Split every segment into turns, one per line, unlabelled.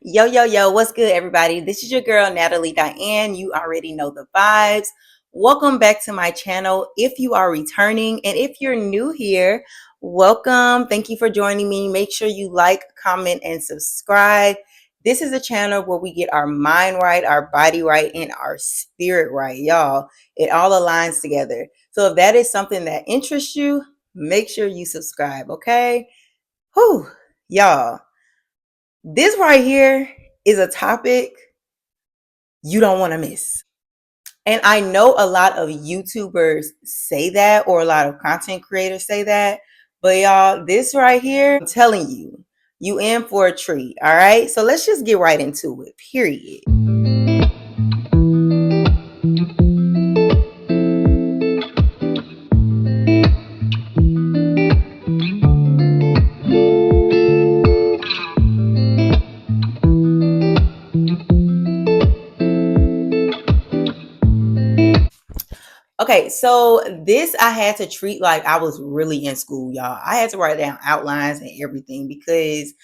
Yo, yo, yo, what's good, everybody? This is your girl, Natalie Diane. You already know the vibes. Welcome back to my channel. If you are returning and if you're new here, welcome. Thank you for joining me. Make sure you like, comment, and subscribe. This is a channel where we get our mind right, our body right, and our spirit right, y'all. It all aligns together. So if that is something that interests you, make sure you subscribe, okay? Whew, y'all. This right here is a topic you don't want to miss. And I know a lot of YouTubers say that, or a lot of content creators say that, but y'all, this right here, I'm telling you, you in for a treat. All right. So let's just get right into it, period. Okay, so this I had to treat like I was really in school, y'all. I had to write down outlines and everything because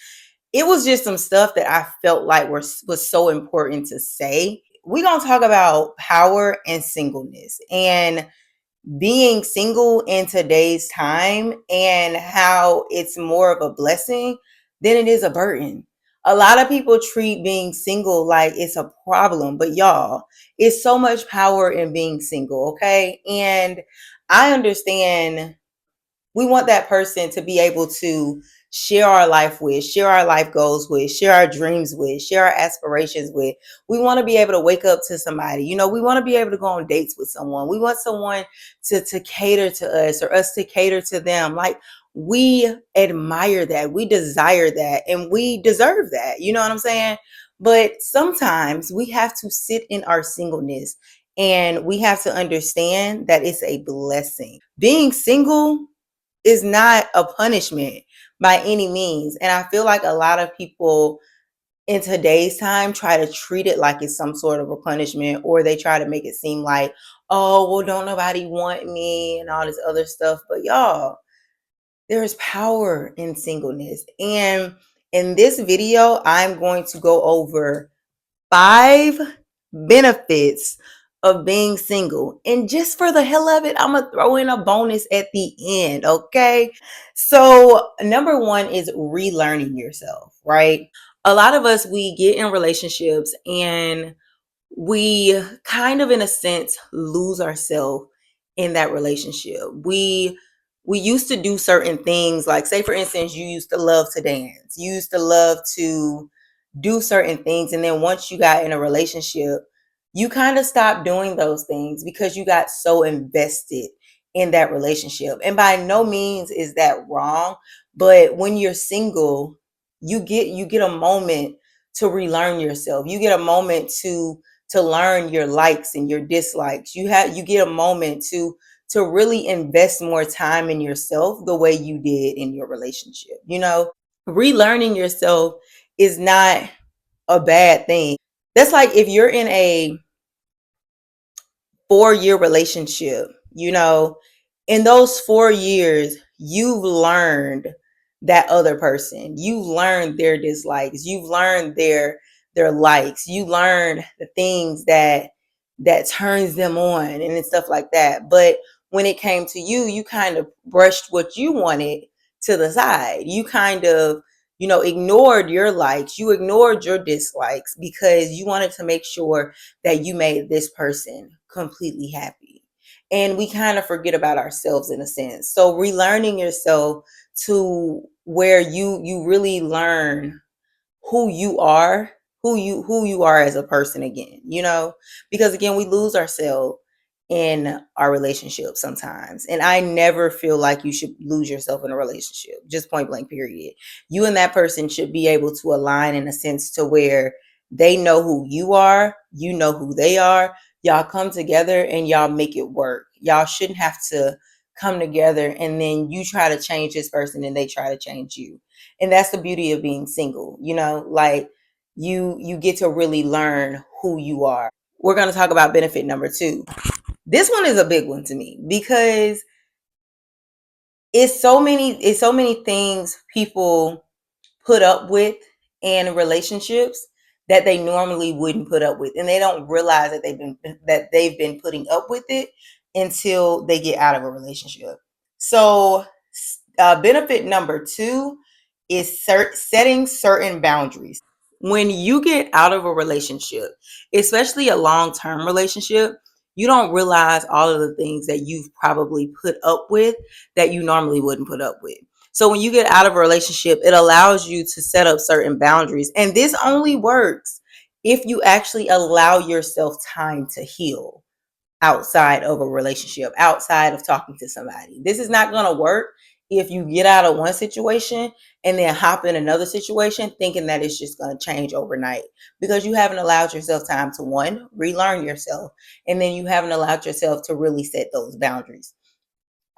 it was just some stuff that I felt like was so important to say. We're gonna talk about power and singleness and being single in today's time and how it's more of a blessing than it is a burden. A lot of people treat being single like it's a problem, but y'all, it's so much power in being single, okay? And I understand we want that person to be able to share our life with, share our life goals with, share our dreams with, share our aspirations with. We want to be able to wake up to somebody. You know, we want to be able to go on dates with someone. We want someone to cater to us or us to cater to them. Like, we admire that, we desire that, and we deserve that. You know what I'm saying? But sometimes we have to sit in our singleness and we have to understand that it's a blessing. Being single is not a punishment by any means. And I feel like a lot of people in today's time try to treat it like it's some sort of a punishment, or they try to make it seem like, oh, well, don't nobody want me and all this other stuff. But y'all, there's power in singleness. And in this video, I'm going to go over 5 benefits of being single. And just for the hell of it, I'm going to throw in a bonus at the end, okay? So, number 1 is relearning yourself, right? A lot of us, we get in relationships and we kind of, in a sense, lose ourselves in that relationship. We used to do certain things, like, say for instance, you used to love to dance, you used to love to do certain things, and then once you got in a relationship, you kind of stopped doing those things because you got so invested in that relationship. And by no means is that wrong, but when you're single, you get a moment to relearn yourself. You get a moment to learn your likes and your dislikes. You get a moment to really invest more time in yourself the way you did in your relationship. You know, relearning yourself is not a bad thing. That's like if you're in a 4-year relationship, you know, in those 4 years, you've learned that other person. You've learned their dislikes. You've learned their likes. You learned the things that turns them on and stuff like that. But when it came to you, you kind of brushed what you wanted to the side. You kind of, you know, ignored your likes. You ignored your dislikes because you wanted to make sure that you made this person completely happy. And we kind of forget about ourselves in a sense. So relearning yourself to where you really learn who you are, who you are as a person again, you know? Because again, we lose ourselves in our relationship sometimes. And I never feel like you should lose yourself in a relationship. Just point blank period. You and that person should be able to align in a sense to where they know who you are, you know who they are. Y'all come together and y'all make it work. Y'all shouldn't have to come together and then you try to change this person and they try to change you. And that's the beauty of being single, you know, like you get to really learn who you are. We're going to talk about benefit number 2. This one is a big one to me because it's so many things people put up with and relationships that they normally wouldn't put up with, and they don't realize that they've been putting up with it until they get out of a relationship. So benefit number two is setting certain boundaries. When you get out of a relationship, especially a long-term relationship, you don't realize all of the things that you've probably put up with that you normally wouldn't put up with. So when you get out of a relationship, it allows you to set up certain boundaries. And this only works if you actually allow yourself time to heal outside of a relationship, outside of talking to somebody. This is not going to work if you get out of one situation and then hop in another situation thinking that it's just going to change overnight, because you haven't allowed yourself time to, one, relearn yourself, and then you haven't allowed yourself to really set those boundaries.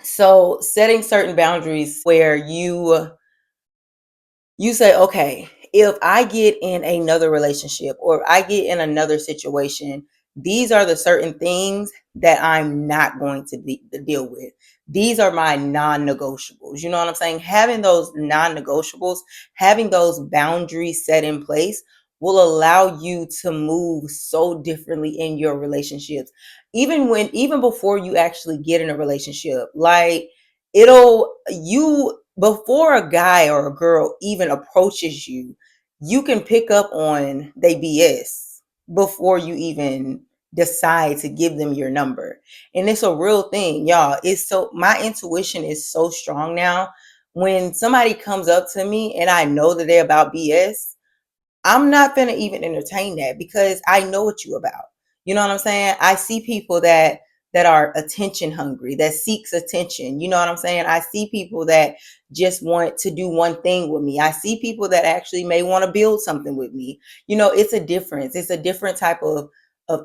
So setting certain boundaries where you say, okay, if I get in another relationship or I get in another situation, these are the certain things that I'm not going to deal with. These are my non-negotiables. You know what I'm saying? Having those non-negotiables, having those boundaries set in place will allow you to move so differently in your relationships. Even before you actually get in a relationship, like it'll you before a guy or a girl even approaches you, you can pick up on they BS before you even decide to give them your number. And it's a real thing, y'all. It's so my intuition is so strong now. When somebody comes up to me and I know that they're about BS, I'm not gonna even entertain that because I know what you about. You know what I'm saying? I see people that are attention hungry, that seeks attention. You know what I'm saying? I see people that just want to do one thing with me. I see people that actually may want to build something with me. You know, it's a difference. It's a different type of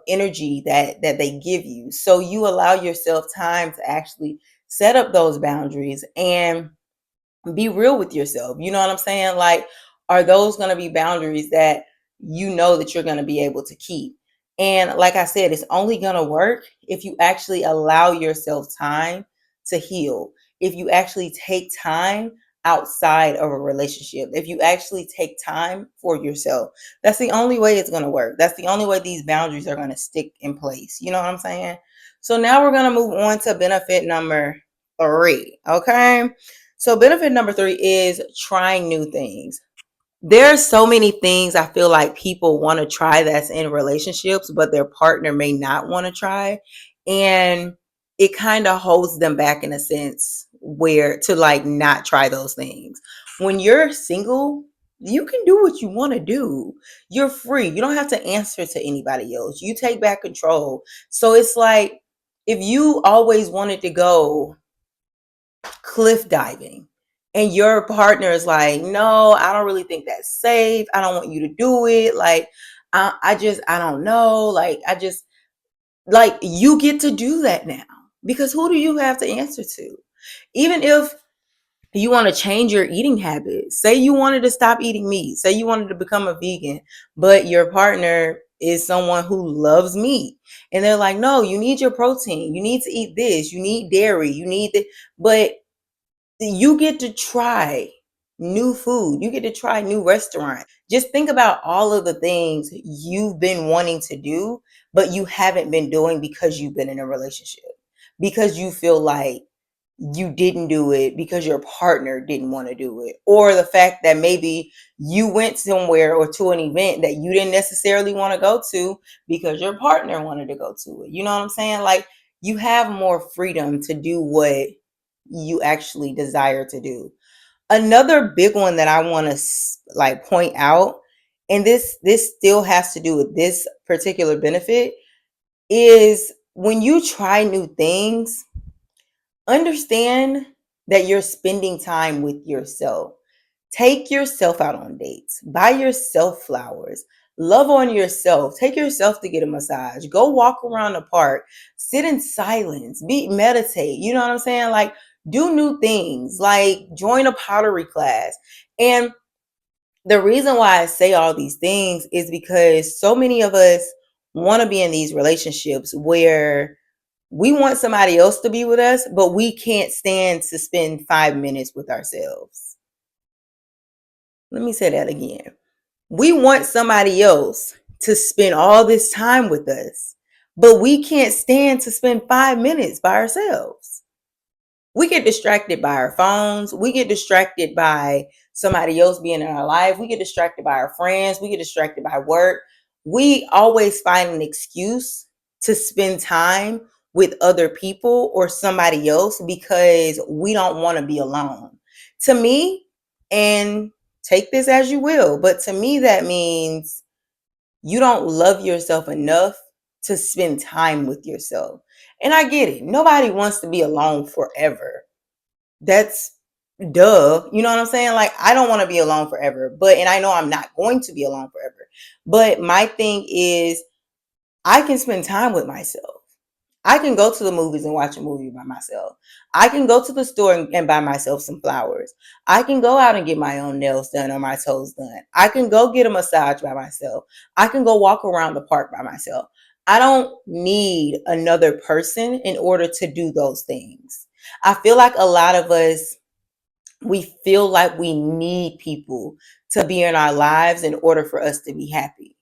energy that they give you. So you allow yourself time to actually set up those boundaries and be real with yourself. You know what I'm saying? Like, are those going to be boundaries that you know that you're going to be able to keep? And like I said, it's only going to work if you actually allow yourself time to heal. If you actually take time outside of a relationship, if you actually take time for yourself, that's the only way it's going to work. That's the only way these boundaries are going to stick in place. You know what I'm saying? So now we're going to move on to benefit number three. Okay. So benefit number three is trying new things. There's so many things I feel like people want to try that's in relationships, but their partner may not want to try. And it kind of holds them back in a sense where to like not try those things. When you're single, you can do what you want to do. You're free. You don't have to answer to anybody else. You take back control. So it's like if you always wanted to go cliff diving and your partner is like, no, I don't really think that's safe, I don't want you to do it, like I don't know, like I just like you get to do that now, because who do you have to answer to? Even if you want to change your eating habits, say you wanted to stop eating meat, say you wanted to become a vegan, but your partner is someone who loves meat and they're like, no, you need your protein, you need to eat this, you need dairy, you need the but you get to try new food. You get to try new restaurants. Just think about all of the things you've been wanting to do, but you haven't been doing because you've been in a relationship. Because you feel like you didn't do it because your partner didn't want to do it. Or the fact that maybe you went somewhere or to an event that you didn't necessarily want to go to because your partner wanted to go to it. You know what I'm saying? Like you have more freedom to do what you actually desire to do. Another big one that I want to like point out, and this still has to do with this particular benefit, is when you try new things, understand that you're spending time with yourself. Take yourself out on dates. Buy yourself flowers. Love on yourself. Take yourself to get a massage. Go walk around the park. Sit in silence. Meditate. You know what I'm saying? Like do new things. Like join a pottery class. And the reason why I say all these things is because so many of us want to be in these relationships where we want somebody else to be with us, but we can't stand to spend 5 minutes with ourselves. Let me say that again. We want somebody else to spend all this time with us, but we can't stand to spend 5 minutes by ourselves. We get distracted by our phones. We get distracted by somebody else being in our life. We get distracted by our friends. We get distracted by work. We always find an excuse to spend time with other people or somebody else because we don't want to be alone. To me, and take this as you will, but to me, that means you don't love yourself enough to spend time with yourself. And I get it. Nobody wants to be alone forever. That's duh. You know what I'm saying? Like, I don't want to be alone forever, but, and I know I'm not going to be alone forever. But my thing is, I can spend time with myself. I can go to the movies and watch a movie by myself. I can go to the store and buy myself some flowers. I can go out and get my own nails done or my toes done. I can go get a massage by myself. I can go walk around the park by myself. I don't need another person in order to do those things. I feel like a lot of us, we feel like we need people to be in our lives in order for us to be happy,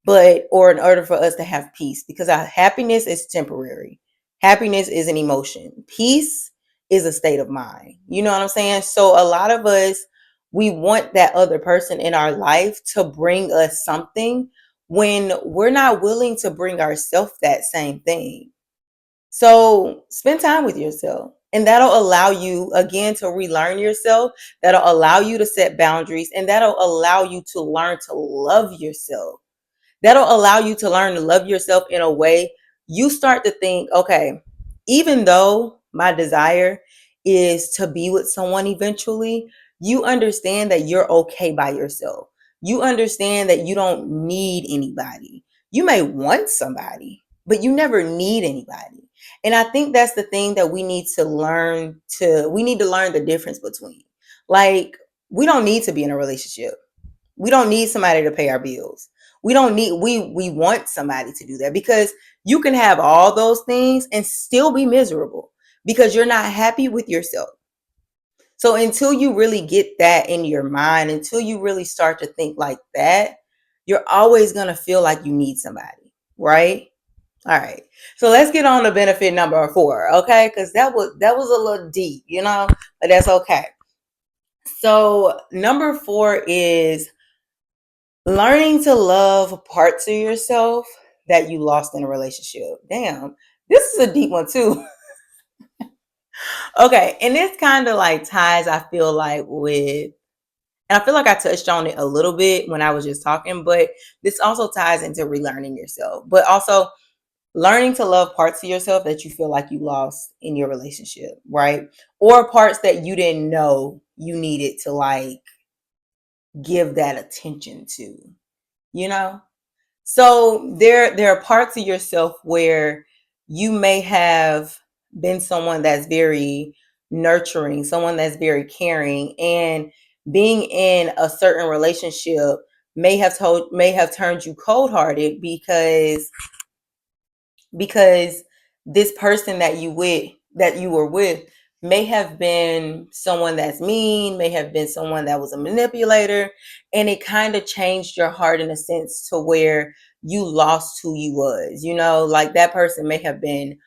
but or in order for us to have peace, because our happiness is temporary. Happiness is an emotion. Peace is a state of mind. You know what I'm saying? So a lot of us, we want that other person in our life to bring us something when we're not willing to bring ourselves that same thing. So spend time with yourself. And that'll allow you, again, to relearn yourself. That'll allow you to set boundaries. And that'll allow you to learn to love yourself. That'll allow you to learn to love yourself in a way you start to think, okay, even though my desire is to be with someone eventually, you understand that you're okay by yourself. You understand that you don't need anybody. You may want somebody, but you never need anybody. And I think that's the thing that we need to learn the difference between. Like, we don't need to be in a relationship. We don't need somebody to pay our bills. We want somebody to do that, because you can have all those things and still be miserable because you're not happy with yourself. So until you really get that in your mind, until you really start to think like that, you're always going to feel like you need somebody, right? All right. So let's get on to benefit number 4, okay? Cuz that was a little deep, but that's okay. So number 4 is learning to love parts of yourself that you lost in a relationship. Damn, this is a deep one too. Okay, and this kind of like ties, I feel like, with, and I feel like I touched on it a little bit when I was just talking, but this also ties into relearning yourself, but also learning to love parts of yourself that you feel like you lost in your relationship, right? Or parts that you didn't know you needed to like give that attention to, you know? So there are parts of yourself where you may have been someone that's very nurturing, someone that's very caring, and being in a certain relationship may have turned you cold-hearted because this person that you were with may have been someone that's mean, may have been someone that was a manipulator, and it kind of changed your heart in a sense to where you lost who you was. Like that person may have been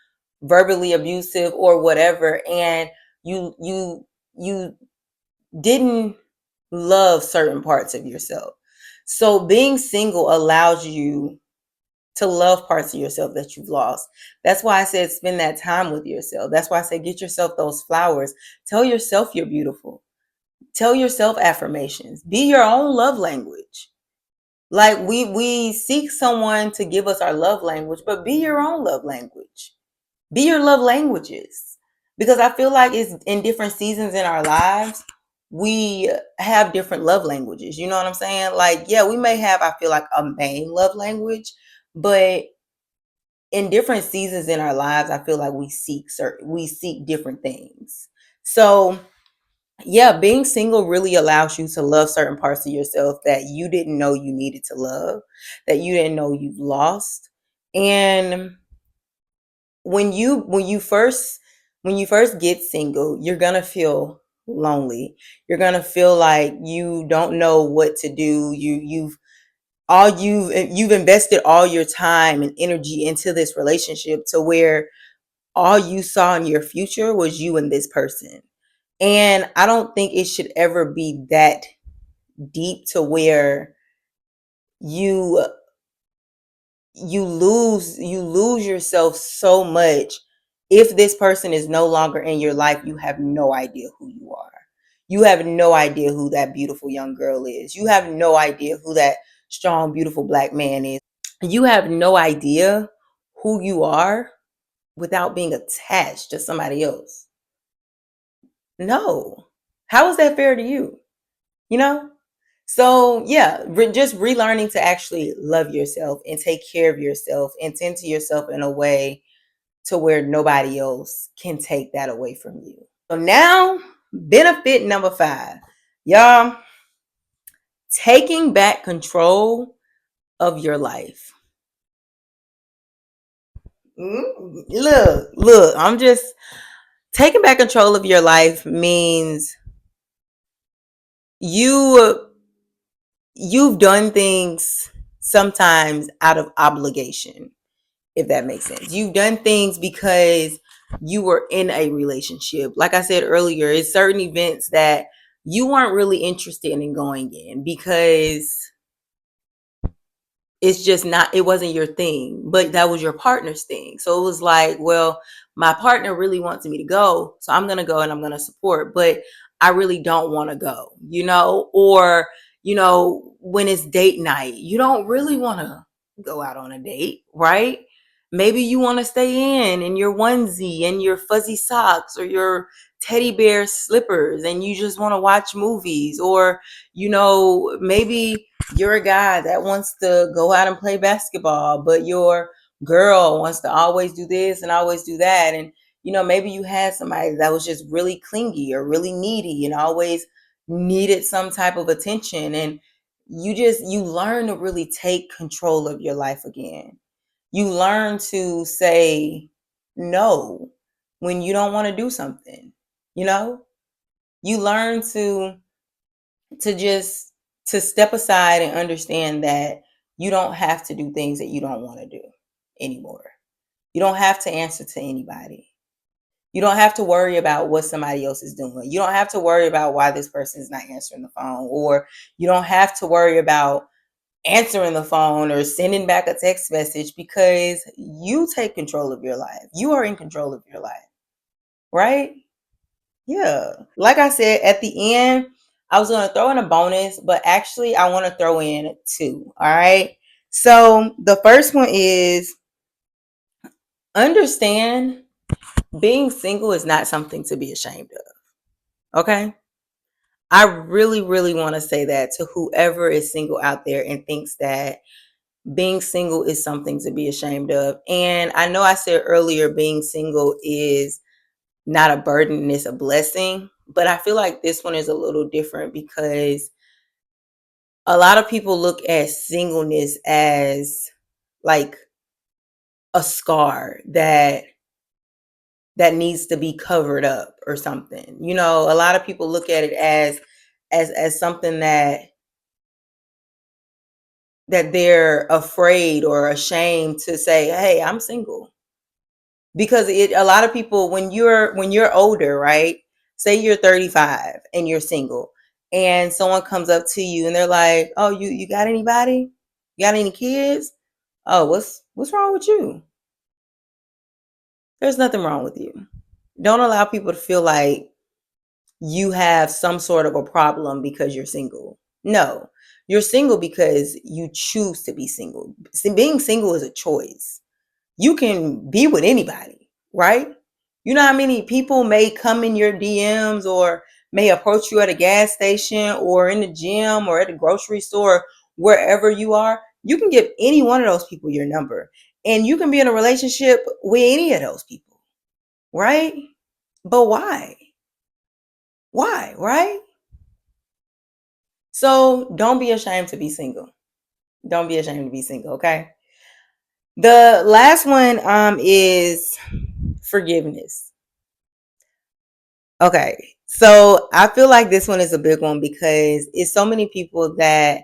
verbally abusive or whatever, and you didn't love certain parts of yourself. So being single allows you to love parts of yourself that you've lost. That's why I said spend that time with yourself. That's why I said get yourself those flowers. Tell yourself you're beautiful. Tell yourself affirmations. Be your own love language. Like we seek someone to give us our love language, but be your own love language. Be your love languages. Because I feel like it's in different seasons in our lives, we have different love languages. You know what I'm saying? Like, yeah, we may have, I feel like, a main love language, but in different seasons in our lives, I feel like we seek different things. So yeah, being single really allows you to love certain parts of yourself that you didn't know you needed to love, that you didn't know you've lost. And when you first get single, you're gonna feel lonely. You're gonna feel like you don't know what to do. You've You've invested all your time and energy into this relationship to where all you saw in your future was you and this person. And I don't think it should ever be that deep to where you you lose yourself so much. If this person is no longer in your life, you have no idea who you are. You have no idea who that beautiful young girl is. You have no idea who that strong, beautiful black man is. You have no idea who you are without being attached to somebody else. No. How is that fair to you? You know? So, yeah, just relearning to actually love yourself and take care of yourself and tend to yourself in a way to where nobody else can take that away from you. So, now, benefit number 5. Y'all, taking back control of your life. Look, I'm just taking back control of your life means you you've done things sometimes out of obligation, if that makes sense. You've done things because you were in a relationship. Like I said earlier, it's certain events that you weren't really interested in going in because it's just not, it wasn't your thing, but that was your partner's thing. So it was like, well, my partner really wants me to go, so I'm going to go and I'm going to support, but I really don't want to go, or when it's date night, you don't really want to go out on a date, right? Maybe you want to stay in your onesie and your fuzzy socks or your teddy bear slippers and you just want to watch movies, or maybe you're a guy that wants to go out and play basketball, but your girl wants to always do this and always do that. And, maybe you had somebody that was just really clingy or really needy and always needed some type of attention. And you learn to really take control of your life again. You learn to say no when you don't want to do something, you know? You learn to to step aside and understand that you don't have to do things that you don't want to do anymore. You don't have to answer to anybody. You don't have to worry about what somebody else is doing. You don't have to worry about why this person is not answering the phone, or you don't have to worry about answering the phone or sending back a text message, because you take control of your life. You are in control of your life, right? Yeah. Like I said, at the end, I was going to throw in a bonus, but actually, I want to throw in 2. All right. So the first one is, understand being single is not something to be ashamed of. Okay. I really, really want to say that to whoever is single out there and thinks that being single is something to be ashamed of. And I know I said earlier, being single is not a burden, it's a blessing. But I feel like this one is a little different because a lot of people look at singleness as like a scar that needs to be covered up or something. A lot of people look at it as something that they're afraid or ashamed to say, "Hey, I'm single." Because a lot of people, when you're older, right? Say you're 35 and you're single, and someone comes up to you and they're like, "Oh, you got anybody? You got any kids? Oh, what's wrong with you?" There's nothing wrong with you. Don't allow people to feel like you have some sort of a problem because you're single. No, you're single because you choose to be single. Being single is a choice. You can be with anybody, right? You know how many people may come in your DMs or may approach you at a gas station or in the gym or at the grocery store, wherever you are. You can give any one of those people your number and you can be in a relationship with any of those people, right? But why? Why, right? So don't be ashamed to be single. Don't be ashamed to be single, okay? The last one is forgiveness. Okay. So I feel like this one is a big one because it's so many people that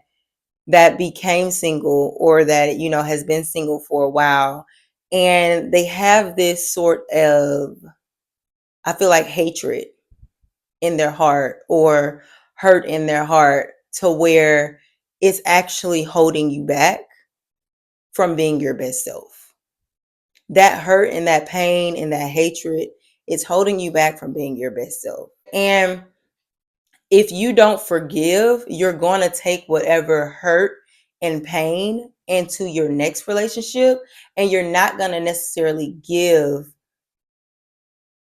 that became single or that, has been single for a while, and they have this sort of, I feel like, hatred in their heart or hurt in their heart to where it's actually holding you back from being your best self. That hurt and that pain and that hatred is holding you back from being your best self. And if you don't forgive, you're going to take whatever hurt and pain into your next relationship, and you're not going to necessarily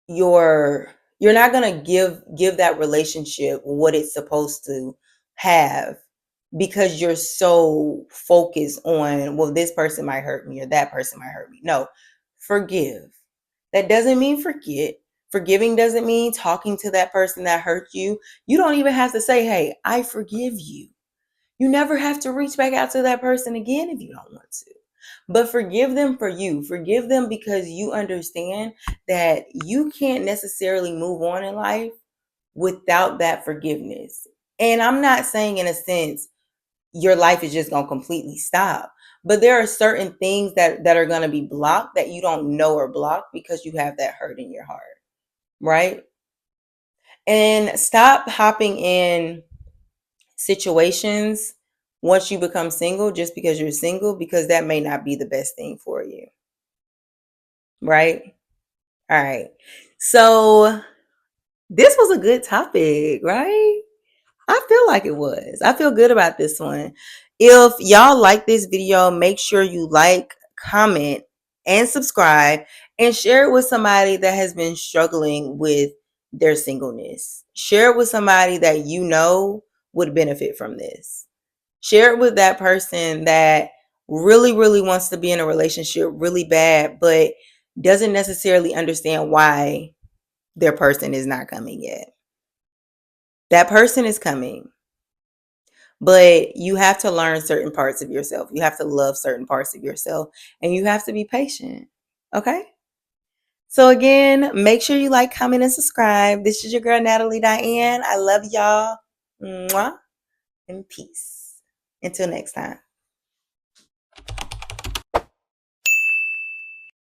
your you're not going to give that relationship what it's supposed to have, because you're so focused on, well, this person might hurt me or that person might hurt me. No, forgive. That doesn't mean forget. Forgiving doesn't mean talking to that person that hurt you. You don't even have to say, hey, I forgive you. You never have to reach back out to that person again if you don't want to. But forgive them for you. Forgive them because you understand that you can't necessarily move on in life without that forgiveness. And I'm not saying, in a sense, your life is just going to completely stop. But there are certain things that are going to be blocked that you don't know are blocked because you have that hurt in your heart, right? And stop hopping in situations once you become single just because you're single, because that may not be the best thing for you, right? All right. So this was a good topic, right? I feel like it was. I feel good about this one. If y'all like this video, make sure you like, comment, and subscribe, and share it with somebody that has been struggling with their singleness. Share it with somebody that you know would benefit from this. Share it with that person that really, really wants to be in a relationship really bad, but doesn't necessarily understand why their person is not coming yet. That person is coming. But you have to learn certain parts of yourself. You have to love certain parts of yourself, and you have to be patient. Okay? So again, make sure you like, comment, and subscribe. This is your girl, Natalie Diane. I love y'all. Mwah, and peace. Until next time.